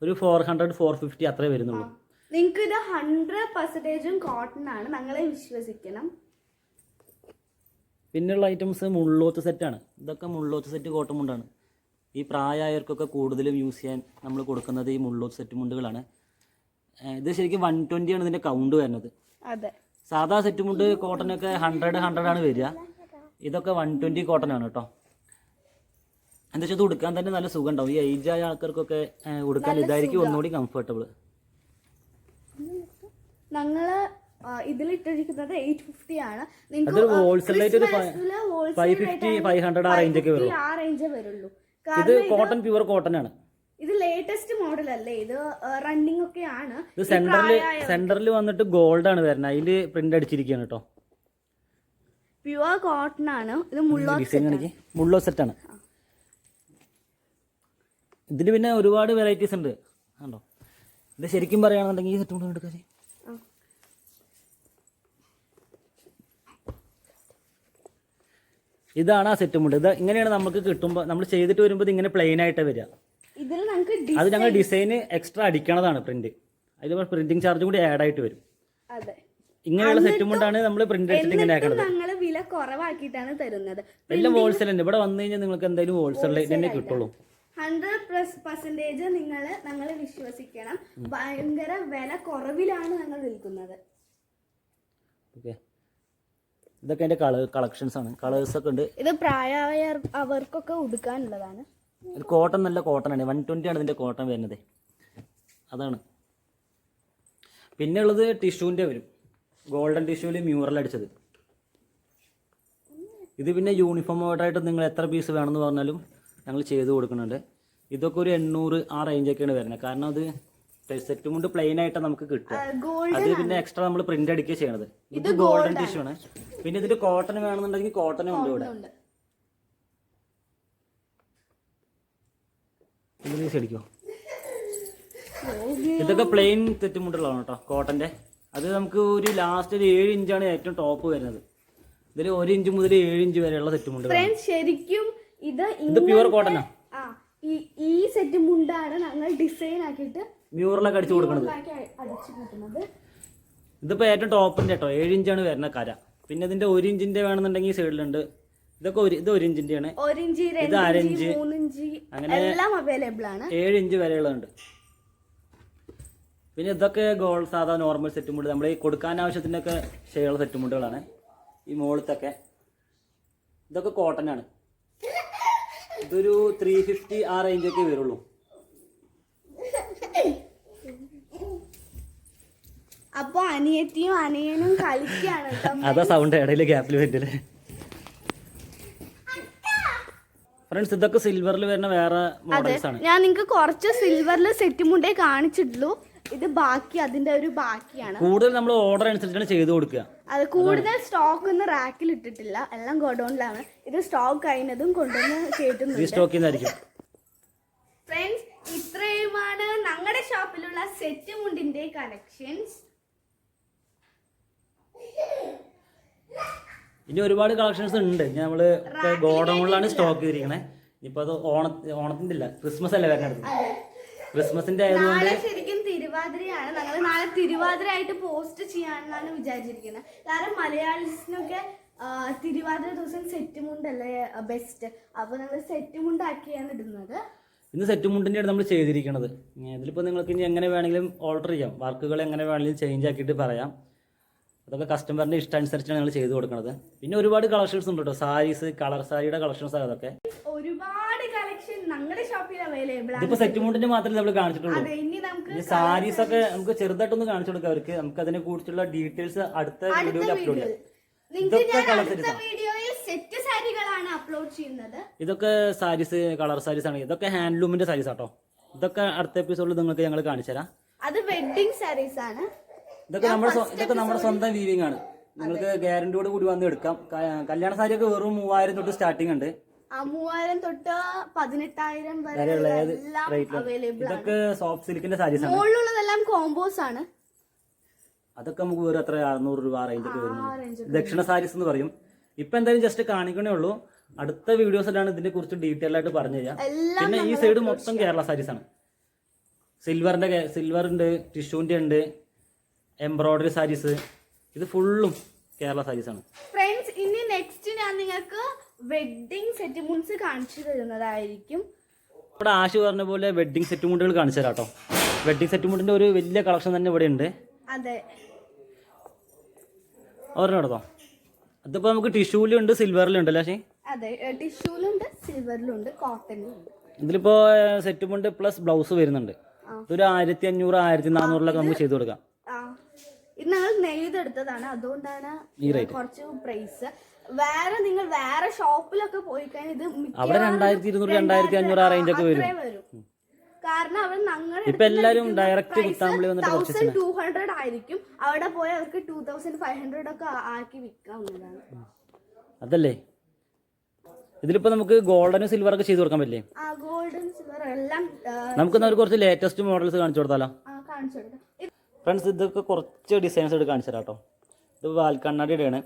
ഒരു 400-450 അത്രേ വരുന്നുള്ളൂ. നിങ്ങൾക്ക് ഇത് 100% കോട്ടൺ ആണ്, ഞങ്ങളെ വിശ്വസിക്കണം. പിന്നെയുള്ള ഐറ്റംസ് മുള്ളോത്ത് സെറ്റാണ്. ഇതൊക്കെ മുള്ളോത്ത് സെറ്റ് കോട്ടൺ മുണ്ടാണ്. ഈ പ്രായമായവർക്കൊക്കെ കൂടുതലും യൂസ് ചെയ്യാൻ നമ്മൾ കൊടുക്കുന്നത് ഈ മുള്ളോത്ത് സെറ്റ് മുണ്ടുകളാണ്. ഇത് ശരിക്കും 120 ആണ് ഇതിൻ്റെ കൗണ്ട് വരുന്നത്. അതെ, സാധാ സെറ്റ് മുണ്ട് കോട്ടനൊക്കെ 100 ആണ് വരിക. ഇതൊക്കെ 120 കോട്ടൺ ആണ് കേട്ടോ. എന്താ വെച്ചാൽ ഇത് ഉടുക്കാൻ തന്നെ നല്ല സുഖം ഉണ്ടാവും. ഈ ഏജ് ആയ ആൾക്കാർക്കൊക്കെ ഉടുക്കാൻ ഇതായിരിക്കും ഒന്നുകൂടി കംഫർട്ടബിൾ. ഞങ്ങള് ഇതിലിട്ടിരിക്കുന്നത് 850 ആണ്. അതൊരു ഹോൾസെയിൽ ആയിട്ട് ഒരു 550-500 ആ റേഞ്ചൊക്കെ വരുള്ളൂ. ഇത് കോട്ടൺ, പ്യുവർ കോട്ടൺ ആണ്. ഇത് ലേറ്റസ്റ്റ് മോഡൽ അല്ലേ, ഇത് റണ്ണിങ് ഒക്കെ ആണ്. ഇത് സെന്ററിൽ വന്നിട്ട് ഗോൾഡ് ആണ് വരുന്നത്. അതില് പ്രിന്റ് അടിച്ചിരിക്കുകയാണ് കേട്ടോ. പ്യുവർ കോട്ടൺ ആണ്. ഇത് മുള്ളോ സെറ്റ് ആണ്. ഇതിൽ പിന്നെ ഒരുപാട് വെറൈറ്റീസ് ഉണ്ട് കണ്ടോ. ഇത് ശരിക്കും പറയുകയാണെന്നുണ്ടെങ്കിൽ ഈ സെറ്റ് കൊണ്ട് എടുക്കാം. ഇതാണ് ആ സെറ്റ് മുണ്ട്. ഇത് ഇങ്ങനെയാണ് നമുക്ക് കിട്ടുമ്പോൾ, നമ്മൾ ചെയ്തിട്ട് വരുമ്പോൾ ഇങ്ങനെ പ്ലെയിൻ ആയിട്ട് വരിക. അത് ഞങ്ങൾ ഡിസൈൻ എക്സ്ട്രാ അടിക്കണതാണ് പ്രിന്റ്. അതിൽ പ്രിന്റിംഗ് ചാർജ് കൂടി ആഡ് ആയിട്ട് വരും. ഇങ്ങനെയുള്ള സെറ്റ് മുണ്ടാണ് നമ്മൾ പ്രിന്റ് അടിച്ചിട്ട് ഇങ്ങനെ ആക്കുന്നത്. വില കുറവാക്കിയിട്ടാണ് തരുന്നത്. എല്ലാം ഹോൾസെയിൽ ഉണ്ട്. ഇവിടെ വന്നു കഴിഞ്ഞാൽ നിങ്ങൾക്ക് എന്തായാലും ഹോൾസെയിൽ തന്നെ കിട്ടുള്ളൂ. 100% ഞങ്ങളെ വിശ്വസിക്കണം. ഭയങ്കര വില കുറവിലാണ് ഞങ്ങൾ വിൽക്കുന്നത്. ഓക്കെ, ഇതൊക്കെ അതിന്റെ കളക്ഷൻസ് ആണ്. കളേഴ്സ് ഒക്കെ ഉണ്ട്. ഇത് പ്രായമായ അവർക്കൊക്കെ ഉടുക്കാനുള്ളതാണ്. ഇത് കോട്ടൺ, നല്ല കോട്ടൺ ആണ്. 120 ആണ് ഇതിന്റെ കോട്ടൺ വരുന്നത്. അതാണ്. പിന്നെ ഉള്ളത് ടിഷ്യൂവിന്റെ വരും. ഗോൾഡൻ ടിഷ്യൂവിൽ മ്യൂറൽ അടിച്ചത്. ഇത് പിന്നെ യൂണിഫോം ഓർഡറായിട്ട് നിങ്ങൾ എത്ര പീസ് വേണമെന്ന് പറഞ്ഞാലും ഞങ്ങൾ ചെയ്ത് കൊടുക്കുന്നുണ്ട്. ഇതൊക്കെ ഒരു 800 ആ റേഞ്ചൊക്കെയാണ് വരുന്നത്. കാരണം അത് സെറ്റ് മുണ്ട് പ്ലെയിൻ ആയിട്ട് നമുക്ക് കിട്ടും. അത് പിന്നെ എക്സ്ട്രാ നമ്മൾ പ്രിന്റ് അടിക്കുക ചെയ്യണത്. ഇത് ഗോൾഡൻ ടിഷ്യൂ ആണ്. പിന്നെ ഇതിന്റെ കോട്ടൺ വേണമെന്നുണ്ടെങ്കിൽ കോട്ടനും ഉണ്ട് ഇവിടെ. അടിക്കോ. ഇതൊക്കെ പ്ലെയിൻ സെറ്റ് മുണ്ടുള്ളതാണ് കേട്ടോ, കോട്ടന്റെ. അത് നമുക്ക് ഒരു ലാസ്റ്റ് ഒരു 7 ഇഞ്ചാണ് ഏറ്റവും ടോപ്പ് വരുന്നത്. ഇതിൽ 1 ഇഞ്ച് മുതൽ 7 ഇഞ്ച് വരെയുള്ള സെറ്റ് മുണ്ട്. ശരിക്കും ഇത് പ്യുവർ കോട്ടനാ. ഈ സെറ്റ് മുണ്ടാണ് ഞങ്ങൾ ഡിസൈൻ ആക്കിയിട്ട് മ്യൂറലൊക്കെ അടിച്ചു കൊടുക്കുന്നത്. ഇതിപ്പോ ഏറ്റവും ടോപ്പിന്റെ കേട്ടോ, 7 ഇഞ്ചാണ് വരുന്ന കര. പിന്നെ ഇതിന്റെ 1 ഇഞ്ചിന്റെ വേണമെന്നുണ്ടെങ്കിൽ സൈഡിലുണ്ട്. ഇതൊക്കെ ഇത് 1 ഇഞ്ചിന്റെയാണ്. ഇത് 1/2 ഇഞ്ച്, അങ്ങനെ 7 ഇഞ്ച് വരെയുള്ളതുണ്ട്. പിന്നെ ഇതൊക്കെ ഗോൾഡ് സാധാ നോർമൽ സെറ്റ് മുണ്ട്. നമ്മൾ ഈ കൊടുക്കാൻ ആവശ്യത്തിനൊക്കെ ഷെയ്യുള്ള സെറ്റ് മുണ്ടുകളാണ്. ഈ മുകളിലത്തൊക്കെ ഇതൊക്കെ കോട്ടനാണ്. ഇതൊരു 350 ആ റേഞ്ചൊക്കെ വരുള്ളൂ. അപ്പൊ അനിയത്തിയും അനിയനും കളിക്കാണ് കേട്ടോ. അതാ സൗണ്ട് ഇടയിൽ ഗ്യാപ്പിൽ പറ്റില്ലേ. ഫ്രണ്ട്സ് ഇതൊക്കെ സിൽവറിൽ വരുന്ന വേറെ മോഡൽസ് ആണ്. ഞാൻ നിങ്ങൾക്ക് കുറച്ച് സിൽവറിൽ സെറ്റ് മുണ്ടേ കാണിച്ചിട്ടുള്ളൂ. ഇത് ബാക്കി അതിന്റെ ഒരു ബാക്കിയാണ്. കൂടുതൽ നമ്മൾ ഓർഡർ അനുസരിച്ചാണ് ചെയ്ത് കൊടുക്കുക. അത് കൂടുതൽ സ്റ്റോക്ക് ഒന്നും റാക്കിൽ ഇട്ടിട്ടില്ല, എല്ലാം ഗോഡൌണിലാണ്. ഇത് സ്റ്റോക്ക് കഴിഞ്ഞതും കൊണ്ടുവന്ന് കേട്ടുന്നുണ്ട്. ഫ്രണ്ട്സ് ഇത്രയുമാണ് ഞങ്ങളുടെ ഷോപ്പിലുള്ള സെറ്റ് മുണ്ടിന്റെ കളക്ഷൻസ്. ഇനി ഒരുപാട് കളക്ഷൻസ് ഉണ്ട്. നമ്മള് ഗോഡൌണിലാണ് സ്റ്റോക്ക് ചെയ്തിരിക്കണേ. ഇപ്പൊ അത് ഓണത്തിന്റെ ഇല്ല, ക്രിസ്മസ് അല്ലേ വരുന്നത്. ക്രിസ്മസിന്റെ ആയതുകൊണ്ട് ശരിക്കും തിരുവാതിരയാണ്. ഞങ്ങൾ നാളെ തിരുവാതിര ആയിട്ട് പോസ്റ്റ് ചെയ്യാനാണ് വിചാരിച്ചിരിക്കുന്നത്. കാരണം മലയാളീസിനൊക്കെ തിരുവാതിര ദിവസം സെറ്റ് മുണ്ടല്ലേ ബെസ്റ്റ്. അപ്പൊ ഞങ്ങൾ സെറ്റ് മുണ്ടാക്കിയാണ് ഇടുന്നത്. ഇന്ന് സെറ്റ് മുണ്ടിൻ്റെയാണ് നമ്മൾ ചെയ്തിരിക്കുന്നത്. ഇതിലിപ്പോൾ നിങ്ങൾക്ക് ഇനി എങ്ങനെ വേണമെങ്കിലും ഓൾട്ടർ ചെയ്യാം, വർക്കുകൾ എങ്ങനെ വേണമെങ്കിലും ചേഞ്ച് ആക്കിയിട്ട് പറയാം. അതൊക്കെ കസ്റ്റമറിൻ്റെ ഇഷ്ടമനുസരിച്ചാണ് ഞങ്ങൾ ചെയ്ത് കൊടുക്കുന്നത്. പിന്നെ ഒരുപാട് കളക്ഷൻസ് ഉണ്ട് കേട്ടോ, സാരീസ്, കളർ സാരിയുടെ കളക്ഷൻസ് അതൊക്കെ ഒരുപാട് കളക്ഷൻ ഞങ്ങളുടെ ഷോപ്പിൽ അവൈലബിൾ ആണ്. ഇതിപ്പോൾ സെറ്റ് മുണ്ടിന്റെ മാത്രമേ നമ്മൾ കാണിച്ചിട്ടുള്ളൂ. ഈ സാരീസ് ഒക്കെ നമുക്ക് ചെറുതായിട്ടൊന്ന് കാണിച്ചു കൊടുക്കാം അവർക്ക്. നമുക്ക് അതിനെ കുറിച്ചുള്ള ഡീറ്റെയിൽസ് അടുത്ത വീഡിയോയിൽ അപ്ലോഡ് ചെയ്യാം. ഇതൊക്കെ ഇതൊക്കെ സാരീസ്, കളർ സാരീസ് ആണ്. ഇതൊക്കെ ഹാൻഡ്ലൂമിന്റെ സാരീസ് ആട്ടോ. ഇതൊക്കെ അടുത്ത എപ്പിസോഡിൽ നിങ്ങൾക്ക് ഞങ്ങൾ കാണിച്ചു തരാം. അത് വെഡിങ് സാരീസ് ആണ്. ഇതൊക്കെ നമ്മുടെ സ്വന്തം വീവിംഗ് ആണ്. നിങ്ങൾക്ക് ഗ്യാരണ്ടിയോട് കൂടി വന്ന് എടുക്കാം. കല്യാണ സാരിയൊക്കെ വെറും 3000 തൊട്ട് സ്റ്റാർട്ടിംഗ് ഉണ്ട്. 3000 തൊട്ട് 18,000 വരെ അവൈലബിൾ. ഇതൊക്കെ സോഫ്റ്റ് സിൽക്കിന്റെ സാരീസ് ആണ്. മുകളിലുള്ളതെല്ലാം കോമ്പോസ് ആണ്. അതൊക്കെ നമുക്ക് വേറെ എത്ര 600 രൂപ റേഞ്ചൊക്കെ വരുന്നത്. ദക്ഷിണ സാരീസ് എന്ന് പറയും. ഇപ്പൊ എന്തായാലും ജസ്റ്റ് കാണിക്കണേ ഉള്ളൂ. അടുത്ത വീഡിയോസിലാണ് ഇതിനെ കുറിച്ച് ഡീറ്റെയിൽ ആയിട്ട് പറഞ്ഞു തരാം. പിന്നെ ഈ സൈഡ് മൊത്തം കേരള സാരീസ് ആണ്. സിൽവർ ഉണ്ട്, ടിഷ്യൂന്റെ ഉണ്ട്, എംബ്രോയിഡറി സാരീസ്. ഇത് ഫുള്ളും കേരള സാരീസ് ആണ്. ഫ്രണ്ട്സ് ഇനി നെക്സ്റ്റ് ഞാൻ നിങ്ങൾക്ക് വെഡിങ് സെറ്റ് മുണ്ട്സ് കാണിച്ചു തരുന്നതായിരിക്കും. ഇവിടെ ആശു പറഞ്ഞ പോലെ വെഡിങ് സെറ്റ് മുണ്ടുകൾ കാണിച്ചു തരാം കേട്ടോ. വെഡിങ് സെറ്റ് മുണ്ടിന്റെ ഒരു വലിയ കളക്ഷൻ തന്നെ ഇവിടെ ഉണ്ട്. അതെ, ഒരെണ്ണം എടുത്തോ. അതിപ്പോ നമുക്ക് ടിഷ്യൂലുണ്ട്, സിൽവറിലുണ്ട് അല്ലേ? അതെ, ടിഷ്യൂലുണ്ട്, സിൽവറിലുണ്ട്, കോട്ടണിലുണ്ട്. ഇതിലിപ്പോ സെറ്റ് മുണ്ട് പ്ലസ് ബ്ലൗസ് വരുന്നുണ്ട്. ഇതൊരു 1500 1400 നമുക്ക് ചെയ്ത് കൊടുക്കാം. ഇത് ഞങ്ങൾ നെയ്തെടുത്തതാണ്, അതുകൊണ്ടാണ് കുറച്ച് പ്രൈസ്. നിങ്ങൾ വേറെ ഷോപ്പിലൊക്കെ പോയി കഴിഞ്ഞാൽ ഇത് അവിടെ 2200 2500 ആ റേഞ്ച് ഒക്കെ വരും. കാരണം അവർ ഞങ്ങൾ ഇപ്പൊ എല്ലാരും ഡയറക്റ്റ് കുത്താമ്പളി വന്നിട്ട് 1200 ആയിരിക്കും. അവിടെ പോയി അവർക്ക് 2500 ഒക്കെ ആക്കി വിൽക്കാവുന്നതാണ്. അതല്ലേ? ഇതിലിപ്പോ നമുക്ക് ഗോൾഡനും സിൽവർ ഒക്കെ ചെയ്ത് കൊടുക്കാൻ പറ്റില്ലേ? ഗോൾഡൻ സിൽവർ എല്ലാം. നമുക്ക് കുറച്ച് ലേറ്റസ്റ്റ് മോഡൽസ് കാണിച്ചു കൊടുത്താലോ? കാണിച്ചു കൊടുക്കാം. ഫ്രണ്ട്സ് ഇതൊക്കെ കുറച്ച് ഡിസൈൻസ് എടുത്ത് കാണിച്ചു തരാം കേട്ടോ. ഇത് വാൽക്കണ്ണാടിയുടെയാണ്.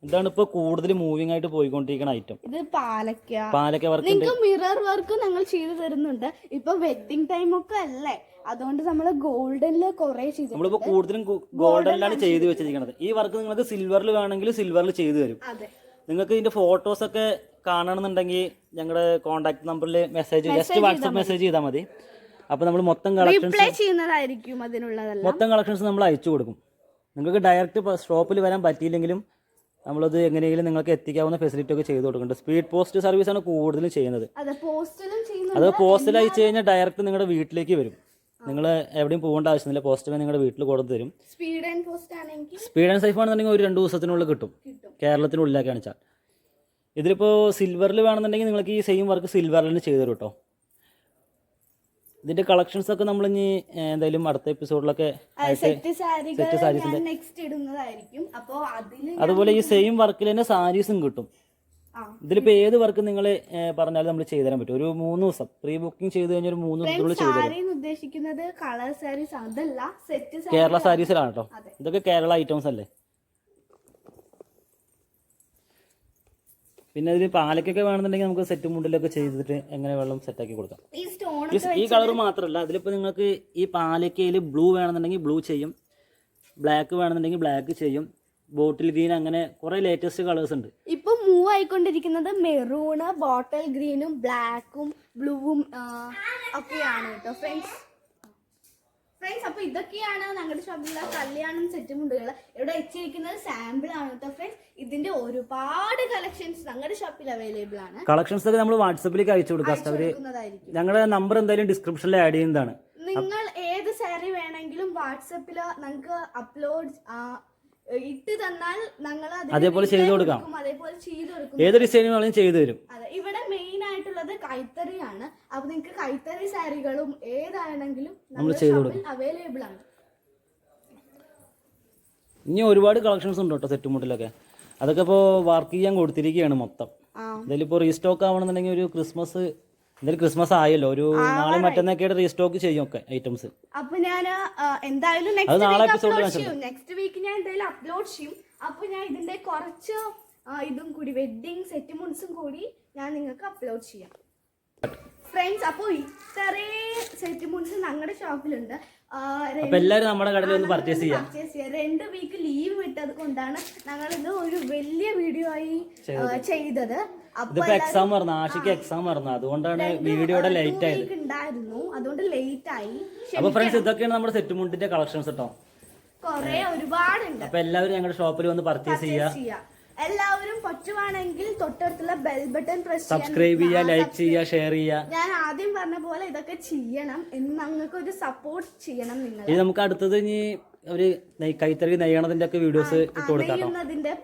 ഇതാണ് ഇപ്പൊ കൂടുതൽ മൂവിംഗ് ആയിട്ട് പോയിക്കൊണ്ടിരിക്കുന്ന ഐറ്റം. ഇത് പാലക്ക വർക്ക്. നിങ്ങൾക്ക് മിറർ വർക്ക് ഞങ്ങൾ ചെയ്തു തരുന്നുണ്ട്. ഇപ്പൊ വെഡിങ് ടൈം ഒക്കെ അല്ലേ, അതുകൊണ്ട് നമ്മള് ഗോൾഡനില് കുറെ ചെയ്തു. നമ്മളിപ്പോ കൂടുതലും ഗോൾഡനിലാണ് ചെയ്ത് വെച്ചിരിക്കുന്നത്. ഈ വർക്ക് നിങ്ങൾക്ക് സിൽവറിൽ വേണമെങ്കിൽ സിൽവറിൽ ചെയ്തു തരും. നിങ്ങൾക്ക് ഇതിന്റെ ഫോട്ടോസ് ഒക്കെ കാണണമെന്നുണ്ടെങ്കിൽ ഞങ്ങളുടെ കോൺടാക്ട് നമ്പറിൽ ജസ്റ്റ് വാട്സ്ആപ്പ് മെസ്സേജ് ചെയ്താൽ മതി. അപ്പൊ നമ്മൾ മൊത്തം കളക്ഷൻസ് നമ്മൾ അയച്ചു കൊടുക്കും. നിങ്ങൾക്ക് ഡയറക്റ്റ് ഷോപ്പിൽ വരാൻ പറ്റിയില്ലെങ്കിലും നമ്മളത് എങ്ങനെയെങ്കിലും നിങ്ങൾക്ക് എത്തിക്കാവുന്ന ഫെസിലിറ്റി ഒക്കെ ചെയ്ത് കൊടുക്കുന്നുണ്ട്. സ്പീഡ് പോസ്റ്റ് സർവീസ് ആണ് കൂടുതലും ചെയ്യുന്നത്. അത് പോസ്റ്റിൽ അയച്ചു കഴിഞ്ഞാൽ ഡയറക്റ്റ് നിങ്ങളുടെ വീട്ടിലേക്ക് വരും. നിങ്ങൾ എവിടെയും പോകേണ്ട ആവശ്യമില്ല. പോസ്റ്റ്മാൻ നിങ്ങളുടെ വീട്ടിൽ കൊടുത്തു തരും. സ്പീഡ് ആൻഡ് സേഫ് ആണെന്നുണ്ടെങ്കിൽ ഒരു 2 ദിവസത്തിനുള്ളിൽ കിട്ടും, കേരളത്തിനുള്ളിലേക്കാണ് വെച്ചാൽ. ഇതിലിപ്പോൾ സിൽവറിൽ വേണമെന്നുണ്ടെങ്കിൽ നിങ്ങൾക്ക് ഈ സെയിം വർക്ക് സിൽവറിൽ തന്നെ ചെയ്തു തരും കേട്ടോ. ഇതിന്റെ കളക്ഷൻസ് ഒക്കെ നമ്മൾ ഇനി എന്തായാലും അടുത്ത എപ്പിസോഡിലൊക്കെ അതുപോലെ ഈ സെയിം വർക്കിൽ തന്നെ സാരീസും കിട്ടും. ഇതിലിപ്പോ ഏത് വർക്ക് നിങ്ങൾ പറഞ്ഞാലും നമ്മൾ ചെയ്തു തരാൻ പറ്റും. ഒരു 3 ദിവസം പ്രീ ബുക്കിംഗ് ചെയ്ത് കഴിഞ്ഞാൽ ഒരു 3 ദിവസത്തിനുള്ളിൽ ചെയ്തു തരും. ഉദ്ദേശിക്കുന്നത് കളർ സാരീസ് അതല്ല, സെറ്റ് കേരള സാരീസിലാണ് കേട്ടോ. ഇതൊക്കെ കേരള ഐറ്റംസ് അല്ലേ. പിന്നെ ഇതിന് പാലക്കൊക്കെ വേണമെന്നുണ്ടെങ്കിൽ നമുക്ക് സെറ്റ് മുണ്ടിലൊക്കെ ചെയ്തിട്ട് എങ്ങനെ വെള്ളം സെറ്റാക്കി കൊടുക്കാം. ഈ കളർ മാത്രമല്ല, അതിലിപ്പോൾ നിങ്ങൾക്ക് ഈ പാലക്കയിൽ ബ്ലൂ വേണമെന്നുണ്ടെങ്കിൽ ബ്ലൂ ചെയ്യും, ബ്ലാക്ക് വേണമെന്നുണ്ടെങ്കിൽ ബ്ലാക്ക് ചെയ്യും, ബോട്ടിൽ ഗ്രീൻ, അങ്ങനെ കുറെ ലേറ്റസ്റ്റ് കളേഴ്സ് ഉണ്ട്. ഇപ്പൊ മൂവ് ആയിക്കൊണ്ടിരിക്കുന്നത് മെറൂണ്, ബോട്ടിൽ ഗ്രീനും ബ്ലാക്കും ബ്ലൂവും ഒക്കെയാണ് കേട്ടോ ഫ്രണ്ട്സ്. അപ്പൊ ഇതൊക്കെയാണ് ഞങ്ങളുടെ ഷോപ്പിലുള്ള കല്യാണം സെറ്റ് മുണ്ടുകൾ. ഇവിടെ വെച്ചിരിക്കുന്നത് സാമ്പിൾ ആണ് കേട്ടോ ഫ്രണ്ട്സ്. ഇതിന്റെ ഒരുപാട് കളക്ഷൻസ് ഞങ്ങളുടെ ഷോപ്പിൽ അവൈലബിൾ ആണ്. കളക്ഷൻസ് ഒക്കെ നമ്മൾ വാട്സാപ്പിലേക്ക് അയച്ചു കൊടുക്കാം. ഞങ്ങളുടെ നമ്പർ എന്തായാലും ഡിസ്ക്രിപ്ഷനിൽ ആഡ് ചെയ്യുന്നതാണ്. നിങ്ങൾ ഏത് സാരി വേണമെങ്കിലും വാട്സപ്പിൽ നിങ്ങൾക്ക് അപ്ലോഡ് ഇട്ട് തന്നാൽ ഞങ്ങൾ അതേപോലെ ചെയ്ത് കൊടുക്കാം. അതേപോലെ ചെയ്ത് കൊടുക്കും. ഏത് ഡിസൈനും വേണമെങ്കിലും ചെയ്തു തരും. അതെ, ഇവിടെ മെയിൻ ആയിട്ടുള്ളത് കൈത്തറിയാണ്. അപ്പൊ നിങ്ങൾക്ക് കൈത്തറി സാരികളും ഏതാണെങ്കിലും നമ്മൾ ചെയ്ത് കൊടുക്കും, അവൈലബിൾ ആണ്. ഇനി ഒരുപാട് കളക്ഷൻസ് ഉണ്ട് കേട്ടോ സെറ്റുമുട്ടിലൊക്കെ. അതൊക്കെ ഇപ്പോൾ വർക്ക് ചെയ്യാൻ കൊടുത്തിരിക്കുകയാണ് മൊത്തം. ഇതിലിപ്പോൾ റീസ്റ്റോക്ക് ആവണമെന്നുണ്ടെങ്കിൽ ഒരു ക്രിസ്മസ്, എന്തായാലും ക്രിസ്മസ് ആയല്ലോ, ഒരു നാളെ മറ്റന്നൊക്കെ റീസ്റ്റോക്ക് ചെയ്യും ഒക്കെ ഐറ്റംസ്. അപ്പൊ ഞാൻ എന്തായാലും നെക്സ്റ്റ് വീക്ക് ഞാൻ എന്തായാലും അപ്ലോഡ് ചെയ്യും. അപ്പൊ ഞാൻ ഇതിന്റെ കുറച്ച് ഇതും കൂടി വെഡിങ് സെറ്റിൽമെന്റ്സും കൂടി ഞാൻ നിങ്ങൾക്ക് അപ്ലോഡ് ചെയ്യാം ഫ്രണ്ട്സ്. അപ്പോൾ ഇത്രയും സെറ്റിൽമെന്റ്സ് ഞങ്ങളുടെ ഷോപ്പിലുണ്ട്. എല്ലാവരും നമ്മുടെ കടയിൽ ഒന്ന് പർച്ചേസ് ചെയ്യാം. 2 വീക്ക് ലീവ് വിട്ടത് കൊണ്ടാണ് ഞങ്ങൾ ഇത് ഒരു വലിയ വീഡിയോ ആയി ചെയ്തത്. എക്സാം പറഞ്ഞു, ആഷിക്ക് എക്സാം പറഞ്ഞു, അതുകൊണ്ടാണ് വീഡിയോയുടെ ലേറ്റ് ആയത്. ഉണ്ടായിരുന്നു, അതുകൊണ്ട് ലേറ്റ് ആയി. അപ്പൊ ഫ്രണ്ട്സ്, ഇതൊക്കെയാണ് നമ്മുടെ സെറ്റുമുണ്ടിന്റെ കളക്ഷൻസ് കേട്ടോ. ഒരുപാടുണ്ട്. അപ്പൊ എല്ലാവരും ഞങ്ങളുടെ ഷോപ്പിൽ വന്ന് പർച്ചേസ് ചെയ്യാം. എല്ലാവരും പറ്റുവാണെങ്കിൽ തൊട്ടടുത്തുള്ള ബെൽ ബട്ടൺ പ്രസ് സബ്സ്ക്രൈബ് ചെയ്യുക, ലൈക്ക് ചെയ്യുക, ഷെയർ ചെയ്യുക. ഞാൻ ആദ്യം പറഞ്ഞ പോലെ ഇതൊക്കെ ചെയ്യണം എന്ന് ഞങ്ങൾക്ക് ഒരു സപ്പോർട്ട് ചെയ്യണം നിങ്ങൾ. ഇത് നമുക്ക് അടുത്തത് ഇനി ഒരു കൈത്തറി നെയ്യണതിന്റെ ഒക്കെ വീഡിയോസ് ഇട്ട് കൊടുക്കാം.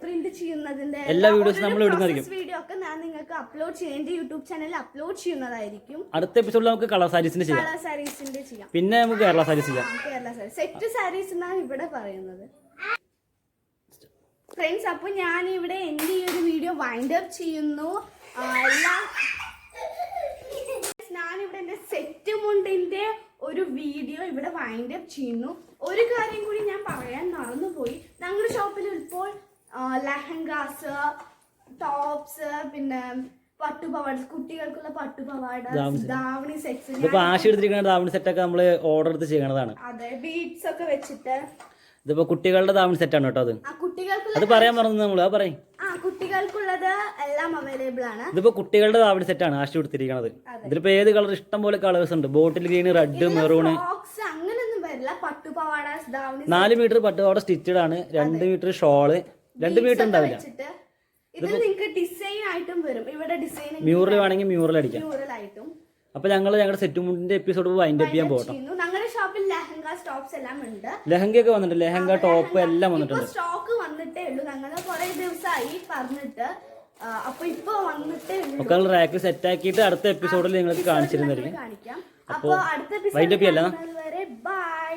പ്രിന്റ് ചെയ്യുന്നതിന്റെ എല്ലാ വീഡിയോസും നമ്മൾ ഇടുന്നതായിരിക്കും. വീഡിയോ ഒക്കെ ഞാൻ നിങ്ങൾക്ക് അപ്ലോഡ് ചെയ്യാം, എന്റെ യൂട്യൂബ് ചാനലിൽ അപ്ലോഡ് ചെയ്യുന്നതായിരിക്കും. അടുത്ത എപ്പിസോഡിൽ നമുക്ക് കളർ സാരീസിന്റെ ചെയ്യാം, പിന്നെ നമുക്ക് കേരള സാരീസ് ചെയ്യാം. കേരള സാരീസ്, സെറ്റ് സാരീസ് എന്നാണ് ഇവിടെ പറയുന്നത് ഫ്രണ്ട്സ്. അപ്പൊ ഞാൻ ഇവിടെ എന്റെ ഈ ഒരു വീഡിയോ വൈൻഡ് അപ്പ് ചെയ്യുന്നു. ഞാനിവിടെ എന്റെ സെറ്റ് മുണ്ടിന്റെ ഒരു വീഡിയോ ഇവിടെ വൈൻഡ് അപ്പ് ചെയ്യുന്നു. ഒരു കാര്യം കൂടി ഞാൻ പറയാൻ മറന്നുപോയി. ഞങ്ങളുടെ ഷോപ്പിൽ ഇപ്പോൾ ലെഹങ്കാസ്, ടോപ്സ്, പിന്നെ പട്ടുപാവാട, കുട്ടികൾക്കുള്ള പട്ടുപാവാട, ദാവണി സെറ്റ്സ്. ഇതിപ്പോ ആശി എടുത്തിരിക്കുന്ന ദാവണി സെറ്റ് ഒക്കെ നമ്മള് ഓർഡർ എടുത്ത് ചെയ്യണതാണ്. അതെ, ബീഡ്സ് ഒക്കെ വെച്ചിട്ട്. ഇതിപ്പോ കുട്ടികളുടെ ദാവണി സെറ്റാണ് കേട്ടോ. അത് പറയാൻ പറഞ്ഞു നമ്മൾ, അത് പറയും. കുട്ടികൾക്കുള്ളത് എല്ലാം അവൈലബിൾ ആണ്. ഇതിപ്പോ കുട്ടികളുടെ ദാവണി സെറ്റാണ് ആശി എടുത്തിരിക്കുന്നത്. ഇതിലിപ്പോ ഏത് കളർ, ഇഷ്ടം പോലെ കളേഴ്സ് ഉണ്ട്. Bottle green, red, maroon. അങ്ങനൊന്നും വരില്ല. പട്ടുപാവാട, 4 മീറ്റർ പട്ടുപാവാട സ്റ്റിച്ചഡ് ആണ്. 2 മീറ്റർ ഷോള്, 2 മീറ്റർ ഉണ്ടാവില്ല. ഇത് നിങ്ങൾക്ക് ഡിസൈൻ ആയിട്ടും വരും. ഇവിടെ ഡിസൈൻ മ്യൂറൽ വേണമെങ്കിൽ മ്യൂറൽ അടിക്കാം. മ്യൂറലായിട്ടും. അപ്പൊ ഞങ്ങളുടെ സെറ്റുമുണ്ടിന്റെ എപ്പിസോഡ് വൈൻഡ് അപ്പ് ചെയ്യാൻ പോകട്ടെ. ഞങ്ങളുടെ ഷോപ്പിൽ ലെഹങ്ക ടോപ്സ് എല്ലാം ഉണ്ട്. ലെഹങ്ക ഒക്കെ വന്നിട്ടുണ്ട്, ലെഹങ്ക ടോപ്പ് എല്ലാം വന്നിട്ടുണ്ട്. സ്റ്റോക്ക് വന്നിട്ടേ ഉള്ളൂ. ഞങ്ങൾ കുറെ ദിവസമായി പറഞ്ഞിട്ട്, അപ്പൊ ഇപ്പൊ വന്നിട്ടേ ഉള്ളൂ. ഒക്കെ റാക്ക് സെറ്റ് ആക്കിയിട്ട് അടുത്ത എപ്പിസോഡിൽ നിങ്ങൾക്ക് കാണിച്ചിരുന്നായിരിക്കും. അപ്പൊ അടുത്ത എപ്പിസോഡ് വൈൻഡ് അപ്പ് ചെയ്യല്ല. ബൈ.